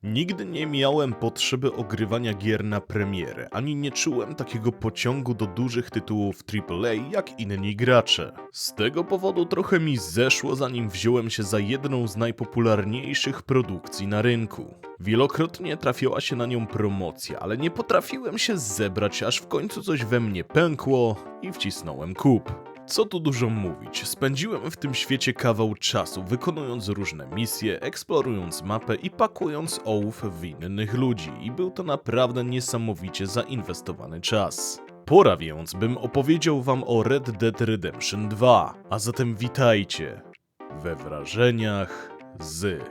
Nigdy nie miałem potrzeby ogrywania gier na premierę, ani nie czułem takiego pociągu do dużych tytułów AAA jak inni gracze. Z tego powodu trochę mi zeszło, zanim wziąłem się za jedną z najpopularniejszych produkcji na rynku. Wielokrotnie trafiała się na nią promocja, ale nie potrafiłem się zebrać, aż w końcu coś we mnie pękło i wcisnąłem kup. Co tu dużo mówić, spędziłem w tym świecie kawał czasu, wykonując różne misje, eksplorując mapę i pakując ołów w innych ludzi i był to naprawdę niesamowicie zainwestowany czas. Pora więc, bym opowiedział wam o Red Dead Redemption 2, a zatem witajcie we wrażeniach z...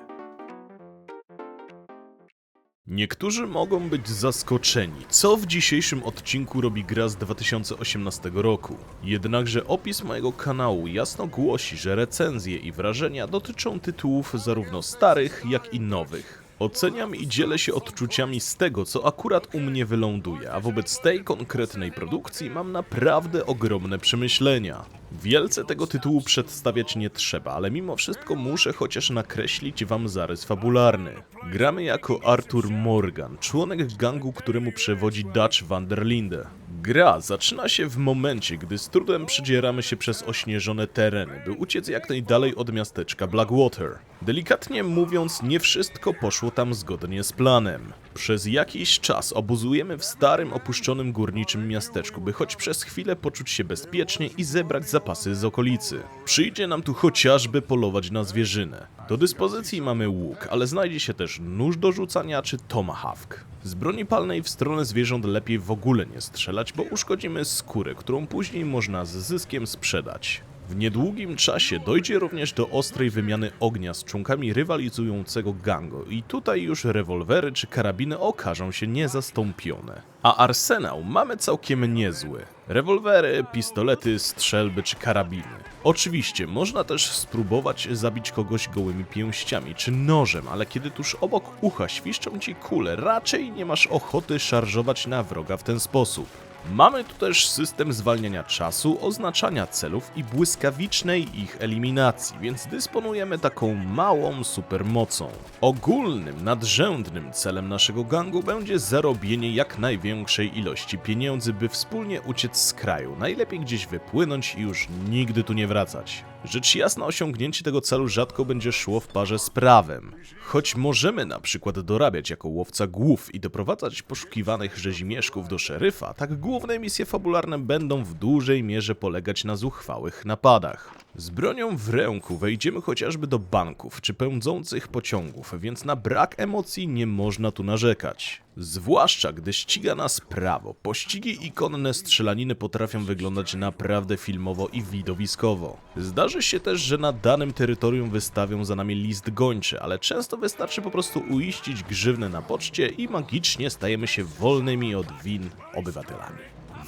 Niektórzy mogą być zaskoczeni, co w dzisiejszym odcinku robi gra z 2018 roku. Jednakże opis mojego kanału jasno głosi, że recenzje i wrażenia dotyczą tytułów zarówno starych, jak i nowych. Oceniam i dzielę się odczuciami z tego, co akurat u mnie wyląduje, a wobec tej konkretnej produkcji mam naprawdę ogromne przemyślenia. Wielce tego tytułu przedstawiać nie trzeba, ale mimo wszystko muszę chociaż nakreślić wam zarys fabularny. Gramy jako Arthur Morgan, członek gangu, któremu przewodzi Dutch van der Linde. Gra zaczyna się w momencie, gdy z trudem przedzieramy się przez ośnieżone tereny, by uciec jak najdalej od miasteczka Blackwater. Delikatnie mówiąc, nie wszystko poszło tam zgodnie z planem. Przez jakiś czas obozujemy w starym, opuszczonym górniczym miasteczku, by choć przez chwilę poczuć się bezpiecznie i zebrać zapasy z okolicy. Przyjdzie nam tu chociażby polować na zwierzynę. Do dyspozycji mamy łuk, ale znajdzie się też nóż do rzucania czy tomahawk. Z broni palnej w stronę zwierząt lepiej w ogóle nie strzelać, bo uszkodzimy skórę, którą później można z zyskiem sprzedać. W niedługim czasie dojdzie również do ostrej wymiany ognia z członkami rywalizującego gangu i tutaj już rewolwery czy karabiny okażą się niezastąpione. A arsenał mamy całkiem niezły. Rewolwery, pistolety, strzelby czy karabiny. Oczywiście można też spróbować zabić kogoś gołymi pięściami czy nożem, ale kiedy tuż obok ucha świszczą ci kule, raczej nie masz ochoty szarżować na wroga w ten sposób. Mamy tu też system zwalniania czasu, oznaczania celów i błyskawicznej ich eliminacji, więc dysponujemy taką małą supermocą. Ogólnym, nadrzędnym celem naszego gangu będzie zarobienie jak największej ilości pieniędzy, by wspólnie uciec z kraju, najlepiej gdzieś wypłynąć i już nigdy tu nie wracać. Rzecz jasna, osiągnięcie tego celu rzadko będzie szło w parze z prawem. Choć możemy na przykład dorabiać jako łowca głów i doprowadzać poszukiwanych rzezimieszków do szeryfa, tak główne misje fabularne będą w dużej mierze polegać na zuchwałych napadach. Z bronią w ręku wejdziemy chociażby do banków czy pędzących pociągów, więc na brak emocji nie można tu narzekać. Zwłaszcza gdy ściga nas prawo. Pościgi i konne strzelaniny potrafią wyglądać naprawdę filmowo i widowiskowo. Zdarzy się też, że na danym terytorium wystawią za nami list gończy, ale często wystarczy po prostu uiścić grzywnę na poczcie i magicznie stajemy się wolnymi od win obywatelami.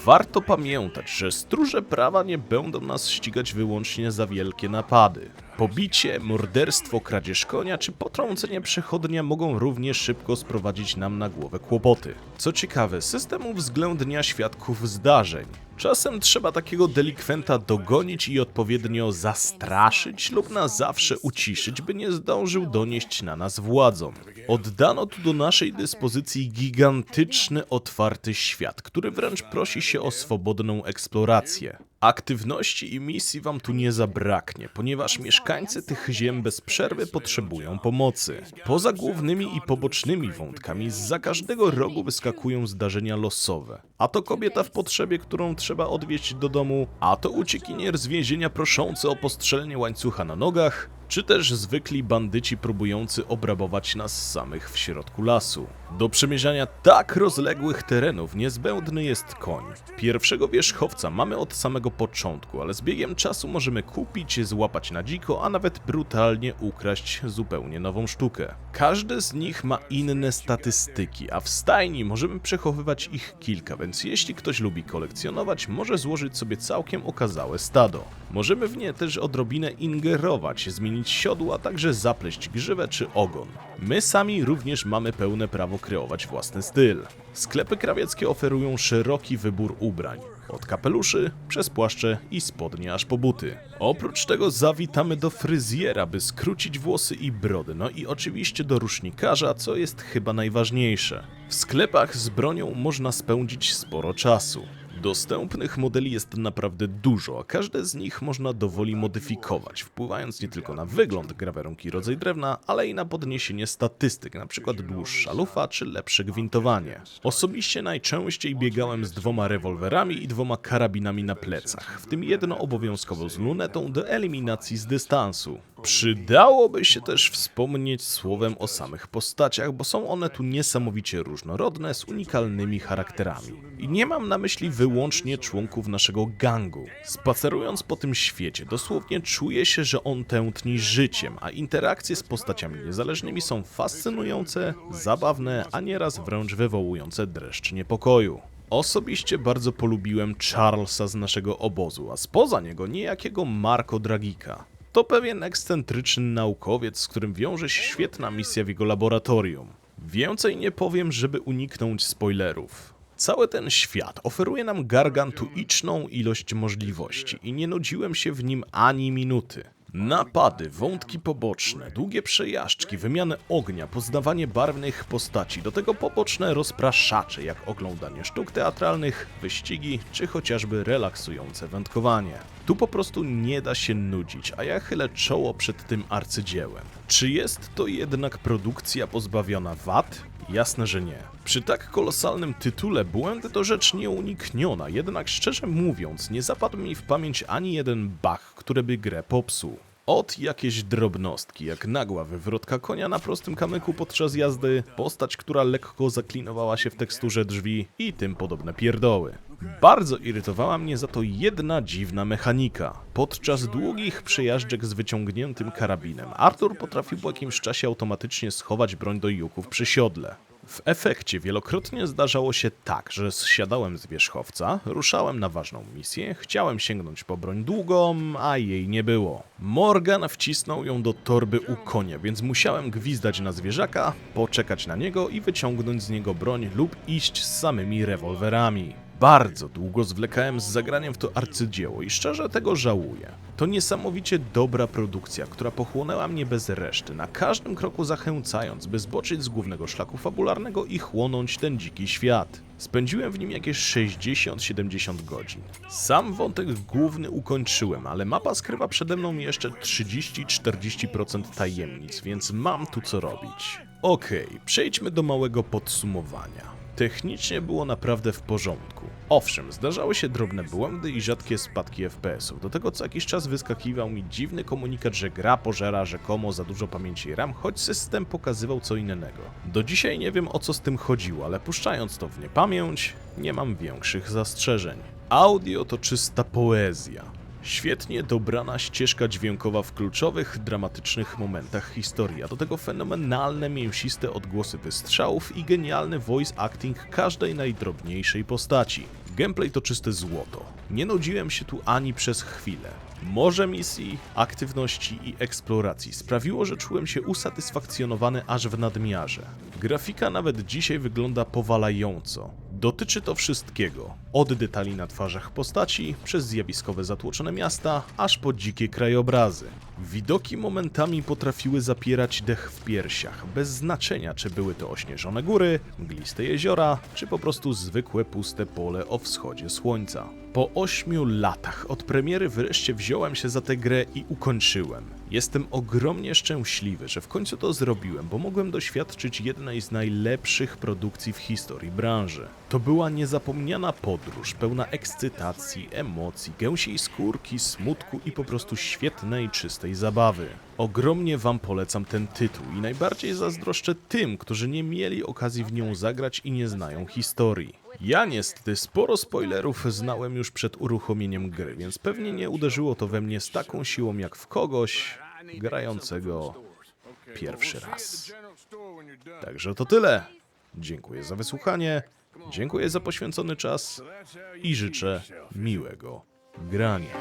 Warto pamiętać, że stróże prawa nie będą nas ścigać wyłącznie za wielkie napady. Pobicie, morderstwo, kradzież konia czy potrącenie przechodnia mogą równie szybko sprowadzić nam na głowę kłopoty. Co ciekawe, system uwzględnia świadków zdarzeń. Czasem trzeba takiego delikwenta dogonić i odpowiednio zastraszyć lub na zawsze uciszyć, by nie zdążył donieść na nas władzom. Oddano tu do naszej dyspozycji gigantyczny, otwarty świat, który wręcz prosi się o swobodną eksplorację. Aktywności i misji wam tu nie zabraknie, ponieważ mieszkańcy tych ziem bez przerwy potrzebują pomocy. Poza głównymi i pobocznymi wątkami zza każdego rogu wyskakują zdarzenia losowe. A to kobieta w potrzebie, którą trzeba odwieźć do domu, a to uciekinier z więzienia proszący o postrzelenie łańcucha na nogach, czy też zwykli bandyci próbujący obrabować nas samych w środku lasu. Do przemierzania tak rozległych terenów niezbędny jest koń. Pierwszego wierzchowca mamy od samego początku, ale z biegiem czasu możemy kupić, złapać na dziko, a nawet brutalnie ukraść zupełnie nową sztukę. Każdy z nich ma inne statystyki, a w stajni możemy przechowywać ich kilka, więc jeśli ktoś lubi kolekcjonować, może złożyć sobie całkiem okazałe stado. Możemy w nie też odrobinę ingerować, zmienić siodło, a także zapleść grzywę czy ogon. My sami również mamy pełne prawo kreować własny styl. Sklepy krawieckie oferują szeroki wybór ubrań. Od kapeluszy, przez płaszcze i spodnie aż po buty. Oprócz tego zawitamy do fryzjera, by skrócić włosy i brody, no i oczywiście do rusznikarza, co jest chyba najważniejsze. W sklepach z bronią można spędzić sporo czasu. Dostępnych modeli jest naprawdę dużo, a każde z nich można dowoli modyfikować, wpływając nie tylko na wygląd, grawerunki i rodzaj drewna, ale i na podniesienie statystyk, np. dłuższa lufa czy lepsze gwintowanie. Osobiście najczęściej biegałem z 2 rewolwerami i 2 karabinami na plecach, w tym jedno obowiązkowo z lunetą do eliminacji z dystansu. Przydałoby się też wspomnieć słowem o samych postaciach, bo są one tu niesamowicie różnorodne, z unikalnymi charakterami. I nie mam na myśli wyłącznie członków naszego gangu. Spacerując po tym świecie, dosłownie czuję się, że on tętni życiem, a interakcje z postaciami niezależnymi są fascynujące, zabawne, a nieraz wręcz wywołujące dreszcz niepokoju. Osobiście bardzo polubiłem Charlesa z naszego obozu, a spoza niego niejakiego Marco Dragika. To pewien ekscentryczny naukowiec, z którym wiąże się świetna misja w jego laboratorium. Więcej nie powiem, żeby uniknąć spoilerów. Cały ten świat oferuje nam gargantuiczną ilość możliwości i nie nudziłem się w nim ani minuty. Napady, wątki poboczne, długie przejażdżki, wymianę ognia, poznawanie barwnych postaci, do tego poboczne rozpraszacze, jak oglądanie sztuk teatralnych, wyścigi, czy chociażby relaksujące wędkowanie. Tu po prostu nie da się nudzić, a ja chylę czoło przed tym arcydziełem. Czy jest to jednak produkcja pozbawiona wad? Jasne, że nie. Przy tak kolosalnym tytule błędy to rzecz nieunikniona, jednak szczerze mówiąc nie zapadł mi w pamięć ani jeden bug, który by grę popsuł. Od jakieś drobnostki, jak nagła wywrotka konia na prostym kamyku podczas jazdy, postać, która lekko zaklinowała się w teksturze drzwi i tym podobne pierdoły. Bardzo irytowała mnie za to jedna dziwna mechanika. Podczas długich przejażdżek z wyciągniętym karabinem, Arthur potrafił po jakimś czasie automatycznie schować broń do juków przy siodle. W efekcie wielokrotnie zdarzało się tak, że zsiadałem z wierzchowca, ruszałem na ważną misję, chciałem sięgnąć po broń długą, a jej nie było. Morgan wcisnął ją do torby u konia, więc musiałem gwizdać na zwierzaka, poczekać na niego i wyciągnąć z niego broń lub iść z samymi rewolwerami. Bardzo długo zwlekałem z zagraniem w to arcydzieło i szczerze tego żałuję. To niesamowicie dobra produkcja, która pochłonęła mnie bez reszty, na każdym kroku zachęcając, by zboczyć z głównego szlaku fabularnego i chłonąć ten dziki świat. Spędziłem w nim jakieś 60-70 godzin. Sam wątek główny ukończyłem, ale mapa skrywa przede mną jeszcze 30-40% tajemnic, więc mam tu co robić. Okej, przejdźmy do małego podsumowania. Technicznie było naprawdę w porządku. Owszem, zdarzały się drobne błędy i rzadkie spadki FPS-ów. Do tego co jakiś czas wyskakiwał mi dziwny komunikat, że gra pożera rzekomo za dużo pamięci RAM, choć system pokazywał co innego. Do dzisiaj nie wiem o co z tym chodziło, ale puszczając to w niepamięć, nie mam większych zastrzeżeń. Audio to czysta poezja. Świetnie dobrana ścieżka dźwiękowa w kluczowych, dramatycznych momentach historii, a do tego fenomenalne, mięsiste odgłosy wystrzałów i genialny voice acting każdej najdrobniejszej postaci. Gameplay to czyste złoto. Nie nudziłem się tu ani przez chwilę. Morze misji, aktywności i eksploracji sprawiło, że czułem się usatysfakcjonowany aż w nadmiarze. Grafika nawet dzisiaj wygląda powalająco. Dotyczy to wszystkiego, od detali na twarzach postaci, przez zjawiskowe zatłoczone miasta, aż po dzikie krajobrazy. Widoki momentami potrafiły zapierać dech w piersiach, bez znaczenia czy były to ośnieżone góry, mgliste jeziora, czy po prostu zwykłe puste pole o wschodzie słońca. Po 8 latach od premiery wreszcie wziąłem się za tę grę i ukończyłem. Jestem ogromnie szczęśliwy, że w końcu to zrobiłem, bo mogłem doświadczyć jednej z najlepszych produkcji w historii branży. To była niezapomniana podróż, pełna ekscytacji, emocji, gęsiej skórki, smutku i po prostu świetnej, czystej zabawy. Ogromnie wam polecam ten tytuł i najbardziej zazdroszczę tym, którzy nie mieli okazji w nią zagrać i nie znają historii. Ja niestety sporo spoilerów znałem już przed uruchomieniem gry, więc pewnie nie uderzyło to we mnie z taką siłą jak w kogoś grającego pierwszy raz. Także to tyle. Dziękuję za wysłuchanie, dziękuję za poświęcony czas i życzę miłego grania.